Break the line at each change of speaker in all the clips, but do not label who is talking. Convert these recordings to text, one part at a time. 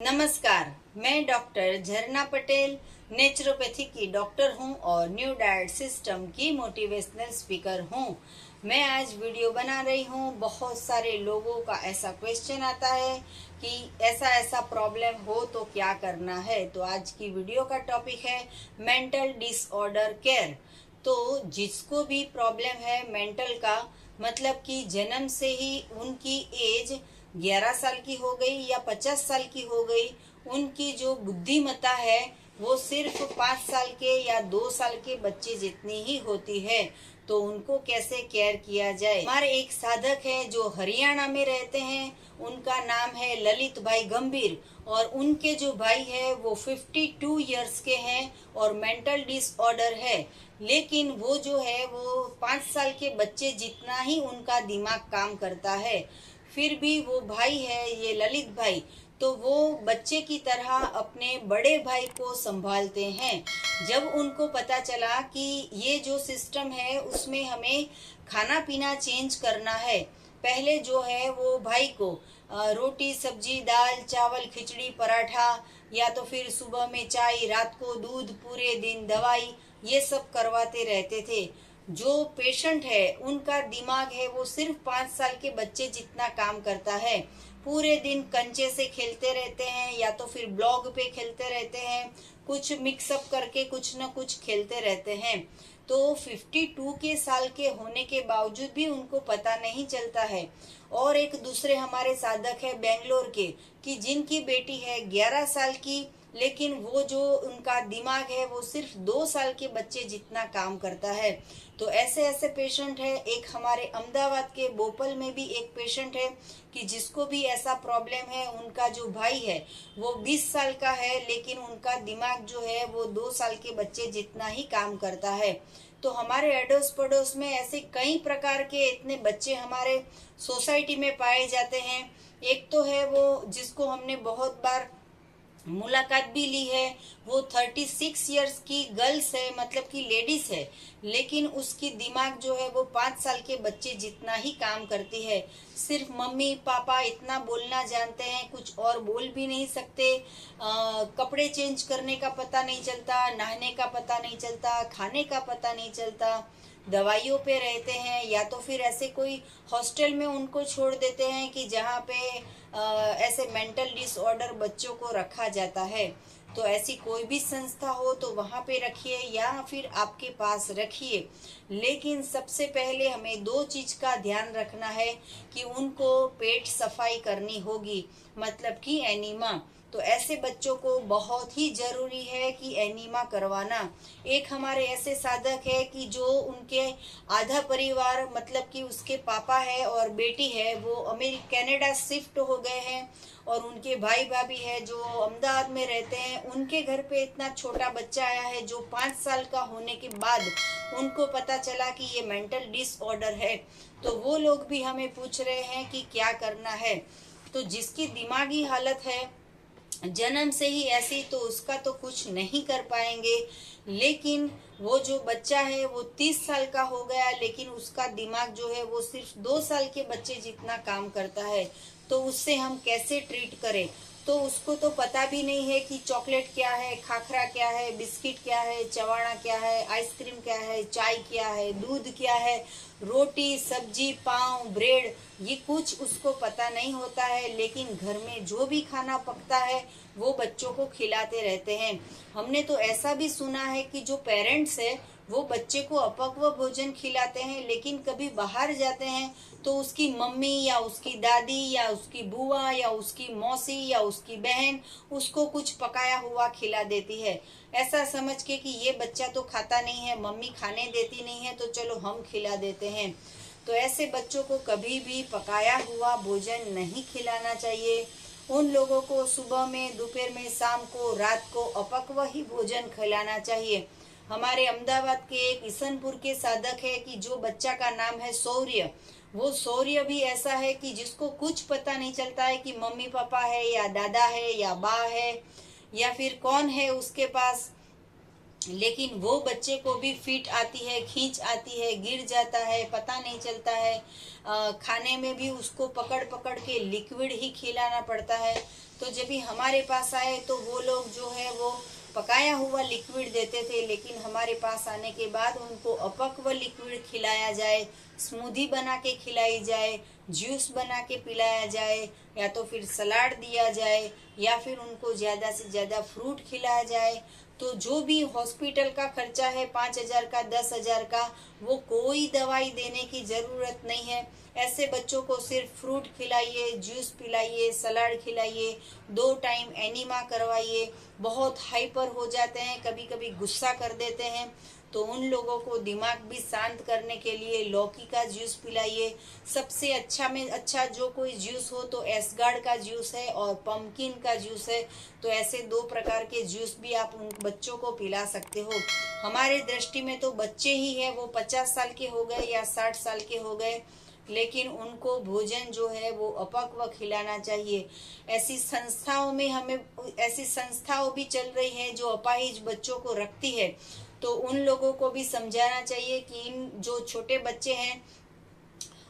नमस्कार, मैं डॉक्टर झरना पटेल नेचुरोपैथी की डॉक्टर हूं और न्यू डाइट सिस्टम की मोटिवेशनल स्पीकर हूं। मैं आज वीडियो बना रही हूं। बहुत सारे लोगों का ऐसा क्वेश्चन आता है कि ऐसा ऐसा प्रॉब्लम हो तो क्या करना है। तो आज की वीडियो का टॉपिक है मेंटल डिसऑर्डर केयर। तो जिसको भी प्रॉब्लम है मेंटल का, मतलब कि जन्म से ही उनकी एज 11 साल की हो गई या 50 साल की हो गई, उनकी जो बुद्धिमत्ता है वो सिर्फ 5 साल के या 2 साल के बच्चे जितनी ही होती है। तो उनको कैसे केयर किया जाए। हमारे एक साधक हैं जो हरियाणा में रहते हैं, उनका नाम है ललित भाई गंभीर, और उनके जो भाई है वो 52 इयर्स के हैं और मेंटल डिसऑर्डर है। लेकिन वो जो है वो 5 साल के बच्चे जितना ही उनका दिमाग काम करता है। फिर भी वो भाई है, ये ललित भाई, तो वो बच्चे की तरह अपने बड़े भाई को संभालते हैं। जब उनको पता चला कि ये जो सिस्टम है उसमें हमें खाना पीना चेंज करना है, पहले जो है वो भाई को रोटी सब्जी दाल चावल खिचड़ी पराठा, या तो फिर सुबह में चाय, रात को दूध, पूरे दिन दवाई, ये सब करवाते रहते थे। जो पेशेंट है उनका दिमाग है वो सिर्फ 5 साल के बच्चे जितना काम करता है। पूरे दिन कंचे से खेलते रहते हैं या तो फिर ब्लॉग पे खेलते रहते हैं, कुछ मिक्सअप करके कुछ न कुछ खेलते रहते हैं। तो 52 के साल के होने के बावजूद भी उनको पता नहीं चलता है। और एक दूसरे हमारे साधक है बेंगलोर के, कि जिनकी बेटी है 11 साल की, लेकिन वो जो उनका दिमाग है वो सिर्फ 2 साल के बच्चे जितना काम करता है। तो ऐसे ऐसे पेशेंट है। एक हमारे अहमदाबाद के बोपल में भी एक पेशेंट है कि जिसको भी ऐसा प्रॉब्लम है। उनका जो भाई है वो 20 साल का है, लेकिन उनका दिमाग जो है वो 2 साल के बच्चे जितना ही काम करता है। तो हमारे अड़ोस पड़ोस में ऐसे कई प्रकार के इतने बच्चे हमारे सोसाइटी में पाए जाते हैं। एक तो है वो जिसको हमने बहुत बार मुलाकात भी ली है, वो 36 इयर्स की गर्ल्स है, मतलब कि लेडीज है, लेकिन उसकी दिमाग जो है वो 5 साल के बच्चे जितना ही काम करती है। सिर्फ मम्मी पापा इतना बोलना जानते हैं, कुछ और बोल भी नहीं सकते। कपड़े चेंज करने का पता नहीं चलता, नहाने का पता नहीं चलता, खाने का पता नहीं चलता, दवाइयों पे रहते हैं, या तो फिर ऐसे कोई हॉस्टल में उनको छोड़ देते हैं कि जहाँ पे ऐसे मेंटल डिसऑर्डर बच्चों को रखा जाता है। तो ऐसी कोई भी संस्था हो तो वहाँ पे रखिए या फिर आपके पास रखिए। लेकिन सबसे पहले हमें 2 चीज का ध्यान रखना है कि उनको पेट सफाई करनी होगी, मतलब कि एनीमा। तो ऐसे बच्चों को बहुत ही जरूरी है कि एनीमा करवाना। एक हमारे ऐसे साधक है कि जो उनके आधा परिवार, मतलब कि उसके पापा है और बेटी है, वो कनाडा शिफ्ट हो गए हैं, और उनके भाई भाभी है जो अहमदाबाद में रहते हैं। उनके घर पे इतना छोटा बच्चा आया है जो 5 साल का होने के बाद उनको पता चला कि ये मेंटल डिसऑर्डर है। तो वो लोग भी हमें पूछ रहे हैं कि क्या करना है। तो जिसकी दिमागी हालत है जन्म से ही ऐसी, तो उसका तो कुछ नहीं कर पाएंगे। लेकिन वो जो बच्चा है वो 30 साल का हो गया, लेकिन उसका दिमाग जो है वो सिर्फ 2 साल के बच्चे जितना काम करता है। तो उससे हम कैसे ट्रीट करें। तो उसको तो पता भी नहीं है कि चॉकलेट क्या है, खाखरा क्या है, बिस्किट क्या है, चवाना क्या है, आइसक्रीम क्या है, चाय क्या है, दूध क्या है, रोटी सब्जी पाव ब्रेड, ये कुछ उसको पता नहीं होता है। लेकिन घर में जो भी खाना पकता है वो बच्चों को खिलाते रहते हैं। हमने तो ऐसा भी सुना है कि जो पेरेंट्स है वो बच्चे को अपक्व भोजन खिलाते हैं, लेकिन कभी बाहर जाते हैं तो उसकी मम्मी या उसकी दादी या उसकी बुआ या उसकी मौसी या उसकी बहन उसको कुछ पकाया हुआ खिला देती है, ऐसा समझ के कि ये बच्चा तो खाता नहीं है, मम्मी खाने देती नहीं है, तो चलो हम खिला देते हैं। तो ऐसे बच्चों को कभी भी पकाया हुआ भोजन नहीं खिलाना चाहिए। उन लोगों को सुबह में, दोपहर में, शाम को, रात को अपक्व ही भोजन खिलाना चाहिए। हमारे अहमदाबाद के एक ईसनपुर के साधक है कि जो बच्चा का नाम है शौर्य, वो शौर्य भी ऐसा है कि जिसको कुछ पता नहीं चलता है कि मम्मी पापा है या दादा है या बा है या फिर कौन है उसके पास। लेकिन वो बच्चे को भी फिट आती है, खींच आती है, गिर जाता है, पता नहीं चलता है। खाने में भी उसको पकड़ पकड़ के लिक्विड ही खिलाना पड़ता है। तो जब भी हमारे पास आए तो वो लोग जो है वो पकाया हुआ लिक्विड देते थे, लेकिन हमारे पास आने के बाद उनको अपक्व लिक्विड खिलाया जाए, स्मूदी बना के खिलाई जाए, जूस बना के पिलाया जाए, या तो फिर सलाद दिया जाए, या फिर उनको ज़्यादा से ज़्यादा फ्रूट खिलाया जाए। तो जो भी हॉस्पिटल का खर्चा है 5,000 का, 10,000 का, वो कोई दवाई देने की ज़रूरत नहीं है। ऐसे बच्चों को सिर्फ फ्रूट खिलाइए, जूस पिलाइए, सलाद खिलाइए, 2 टाइम एनीमा करवाइए। बहुत हाइपर हो जाते हैं, कभी कभी गुस्सा कर देते हैं, तो उन लोगों को दिमाग भी शांत करने के लिए लौकी का जूस पिलाइए। सबसे अच्छा में अच्छा जो कोई जूस हो तो एसगार्ड का जूस है और पम्पकिन का जूस है। तो ऐसे 2 प्रकार के जूस भी आप उन बच्चों को पिला सकते हो। हमारे दृष्टि में तो बच्चे ही है, वो 50 साल के हो गए या 60 साल के हो गए, लेकिन उनको भोजन जो है वो अपक्व खिलाना चाहिए। ऐसी संस्थाओं भी चल रही है जो अपाहिज बच्चों को रखती है। तो उन लोगों को भी समझाना चाहिए कि इन जो छोटे बच्चे हैं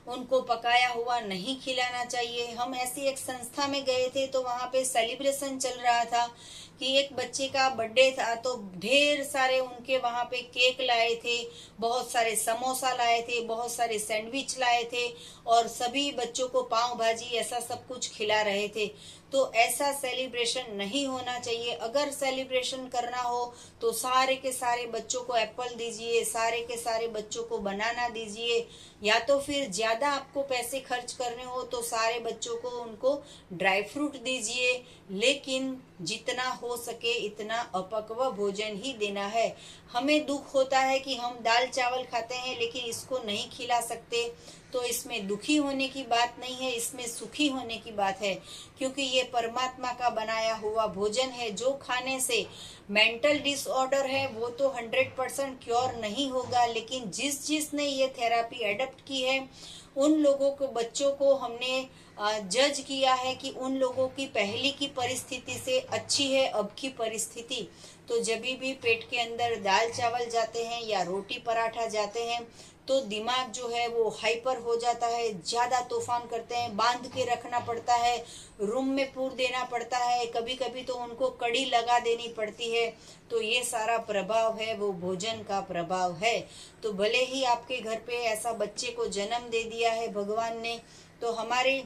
उनको पकाया हुआ नहीं खिलाना चाहिए। हम ऐसी एक संस्था में गए थे तो वहाँ पे सेलिब्रेशन चल रहा था कि एक बच्चे का बर्थडे था, तो ढेर सारे उनके वहाँ पे केक लाए थे, बहुत सारे समोसा लाए थे, बहुत सारे सैंडविच लाए थे, और सभी बच्चों को पाव भाजी ऐसा सब कुछ खिला रहे थे। तो ऐसा सेलिब्रेशन नहीं होना चाहिए। अगर सेलिब्रेशन करना हो तो सारे के सारे बच्चों को एप्पल दीजिए, सारे के सारे बच्चों को बनाना दीजिए, या तो फिर ज्यादा आपको पैसे खर्च करने हो तो सारे बच्चों को उनको ड्राई फ्रूट दीजिए, लेकिन जितना हो सके इतना अपक्व भोजन ही देना है। हमें दुख होता है कि हम दाल चावल खाते हैं लेकिन इसको नहीं खिला सकते, तो इसमें दुखी होने की बात नहीं है, इसमें सुखी होने की बात है, क्योंकि ये परमात्मा का बनाया हुआ भोजन है। जो खाने से मेंटल डिसऑर्डर है वो तो 100% क्योर नहीं होगा, लेकिन जिसने ये थेरापी एडप्ट की है उन लोगों को, बच्चों को हमने जज किया है कि उन लोगों की पहली की परिस्थिति से अच्छी है अब की परिस्थिति। तो जब भी पेट के अंदर दाल चावल जाते हैं या रोटी पराठा जाते हैं तो दिमाग जो है वो हाइपर हो जाता है, ज्यादा तूफान करते हैं, बांध के रखना पड़ता है, रूम में पूर देना पड़ता है, कभी कभी तो उनको कड़ी लगा देनी पड़ती है। तो ये सारा प्रभाव है वो भोजन का प्रभाव है। तो भले ही आपके घर पे ऐसा बच्चे को जन्म दे दिया है भगवान ने, तो हमारे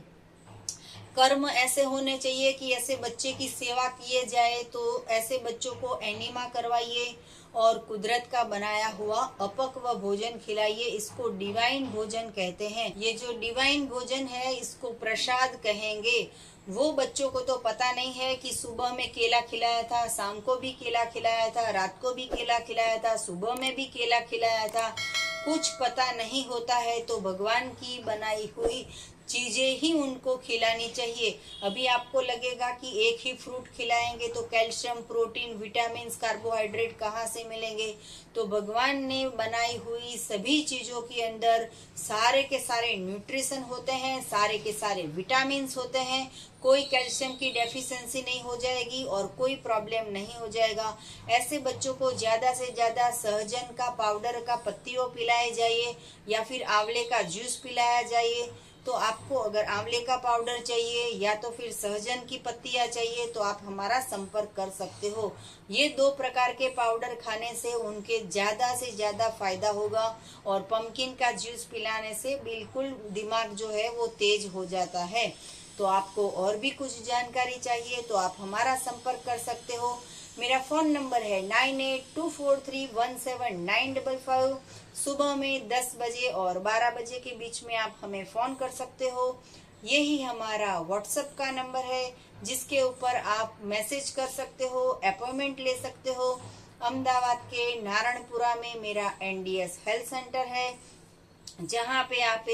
कर्म ऐसे होने चाहिए कि ऐसे बच्चे की सेवा किए जाए। तो ऐसे बच्चों को एनीमा करवाइए और कुदरत का बनाया हुआ अपक्व भोजन खिलाइए। इसको डिवाइन भोजन कहते हैं। ये जो डिवाइन भोजन है इसको प्रसाद कहेंगे। वो बच्चों को तो पता नहीं है कि सुबह में केला खिलाया था, शाम को भी केला खिलाया था, रात को भी केला खिलाया था, सुबह में भी केला खिलाया था, कुछ पता नहीं होता है। तो भगवान की बनाई हुई चीजें ही उनको खिलानी चाहिए। अभी आपको लगेगा कि एक ही फ्रूट खिलाएंगे तो कैल्शियम, प्रोटीन, विटामिन, कार्बोहाइड्रेट कहाँ से मिलेंगे? तो भगवान ने बनाई हुई सभी चीजों के अंदर सारे के सारे न्यूट्रिशन होते हैं, सारे के सारे विटामिन होते हैं। कोई कैल्शियम की डेफिशिएंसी नहीं हो जाएगी और कोई प्रॉब्लम नहीं हो जाएगा। ऐसे बच्चों को ज्यादा से ज्यादा सहजन का पाउडर का पत्तियों पिलाए जाइए या फिर आंवले का जूस पिलाया जाइए। तो आपको अगर आंवले का पाउडर चाहिए या तो फिर सहजन की पत्तियां चाहिए तो आप हमारा संपर्क कर सकते हो। ये 2 प्रकार के पाउडर खाने से उनके ज्यादा से ज्यादा फायदा होगा, और पम्पकिन का जूस पिलाने से बिल्कुल दिमाग जो है वो तेज हो जाता है। तो आपको और भी कुछ जानकारी चाहिए तो आप हमारा संपर्क कर सकते हो। मेरा फोन नंबर है 9824317955। सुबह में 10 बजे और 12 बजे के बीच में आप हमें फोन कर सकते हो। यही हमारा व्हाट्सएप का नंबर है जिसके ऊपर आप मैसेज कर सकते हो, अपॉइंटमेंट ले सकते हो। अहमदाबाद के नारायणपुरा में मेरा एनडीएस हेल्थ सेंटर है, जहाँ पे आप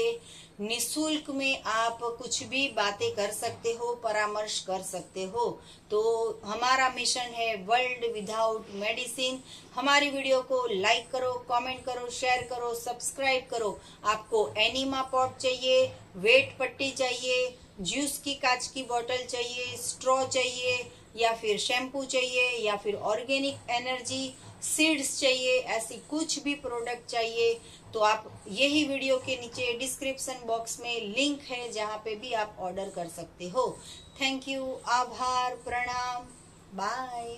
निशुल्क में आप कुछ भी बातें कर सकते हो, परामर्श कर सकते हो। तो हमारा मिशन है वर्ल्ड विदाउट मेडिसिन। हमारी वीडियो को लाइक करो, कमेंट करो, शेयर करो, सब्सक्राइब करो। आपको एनीमा पॉट चाहिए, वेट पट्टी चाहिए, जूस की कांच की बोतल चाहिए, स्ट्रॉ चाहिए, या फिर शैम्पू चाहिए, या फिर ऑर्गेनिक एनर्जी सीड्स चाहिए, ऐसी कुछ भी प्रोडक्ट चाहिए तो आप यही वीडियो के नीचे डिस्क्रिप्शन बॉक्स में लिंक है जहाँ पे भी आप ऑर्डर कर सकते हो। थैंक यू, आभार, प्रणाम, बाय।